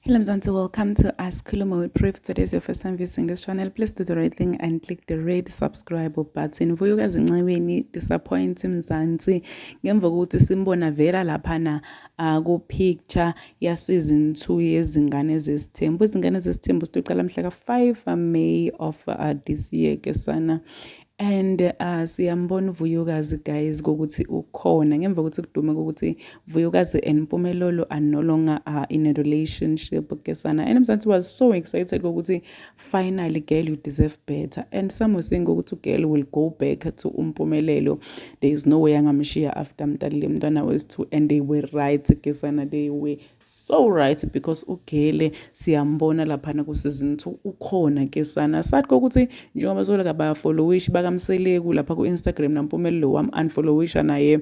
Hello Mzansi, welcome to Asikhulume with Proof. Today is your first time visiting this channel. Please do the right thing and click the red subscribe button. Vuyokazi Nciweni disappoint Mzansi ngemva kokuthi simbona vela laphana ku picture ya season 2 yezingane zesithembu. Izingane zesithembu siqala mhla ka 5 May of this year ke sana. And siyambona Vuyokazi guys ukuthi ukhona ngemva kokuthi kudume ukuthi Vuyokazi and Mpumelelo are no longer in a relationship ke sana. And Mzansi was so excited ukuthi finally girl you deserve better, and some were saying ukuthi girl will go back to Mpumelelo. There is no way angamshiya after Mtalile mntwana wethu, and they were right ke sana. They were so right because ugele siyambona laphana ku season 2 ukhona ke sana. Sathi ukuthi njengoba solaka bafollowish bakamseleku lapha ku Instagram naMpumelelo wami unfollowisha naye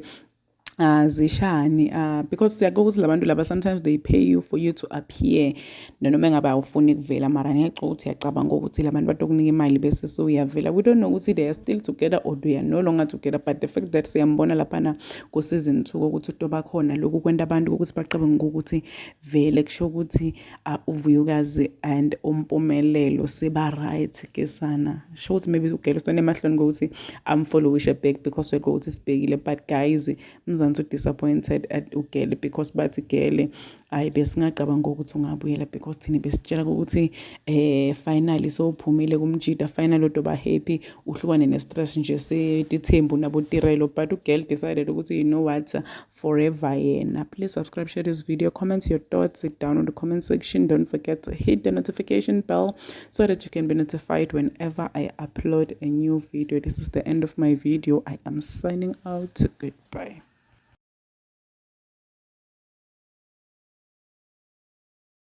zishani because siyaqoqa ukuthi labantu laba sometimes they pay you for you to appear noma ngabe awufuni ukuvela mara ngiyaqoqa ukuthi yacabanga ukuthi labantu batokunika imali bese so uyavela. We don't know ukuthi they are still together or they are no longer together, but the fact that siyambona laphana ku season 2 ukuthi utoba khona lokhu kwenta abantu ukuthi baqabange ukuthi vele kusho ukuthi uVuyokazi and uMpumelelo seba right ke sana. Sho ukuthi maybe ugele sitone emahloni ukuthi amfollowisha back because we ukuthi sibhekile, but guys Mzansi disappointed at ugele because bathi gele ayi besingacabanga ukuthi ungabuyela because thina besitshela ukuthi finally so uphumile kumjida, finally udoba happy uhlukane ne-stress nje setithembu nabo tirelo, but ugele decided ukuthi you know what, forever yena. Please subscribe, share this video, comment your thoughts down in the comment section. Don't forget to hit the notification bell so that you can be notified whenever I upload a new video. This is the end of my video. I am signing out. Goodbye.